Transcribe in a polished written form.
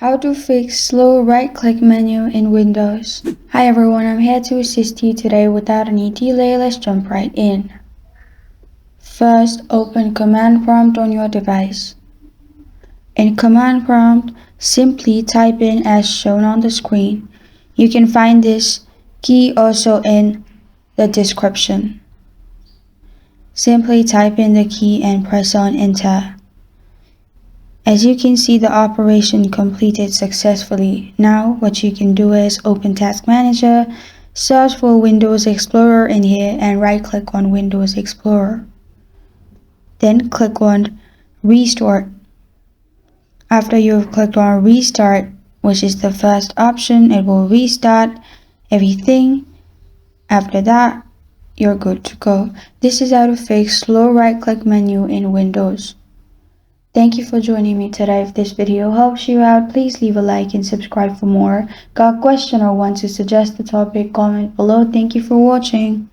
How to fix slow right-click menu in Windows. Hi everyone, I'm here to assist you today. Without any delay, let's jump right in. First, open Command Prompt on your device. In Command Prompt, simply type in as shown on the screen. You can find this key also in the description. Simply type in the key and press on Enter. As you can see, the operation completed successfully. Now what you can do is open Task Manager, search for Windows Explorer in here and right click on Windows Explorer. Then click on Restart. After you've clicked on Restart, which is the first option, it will restart everything. After that, you're good to go. This is how to fix slow right click menu in Windows. Thank you for joining me today. If this video helps you out, please leave a like and subscribe for more. Got a question or want to suggest a topic? Comment below. Thank you for watching.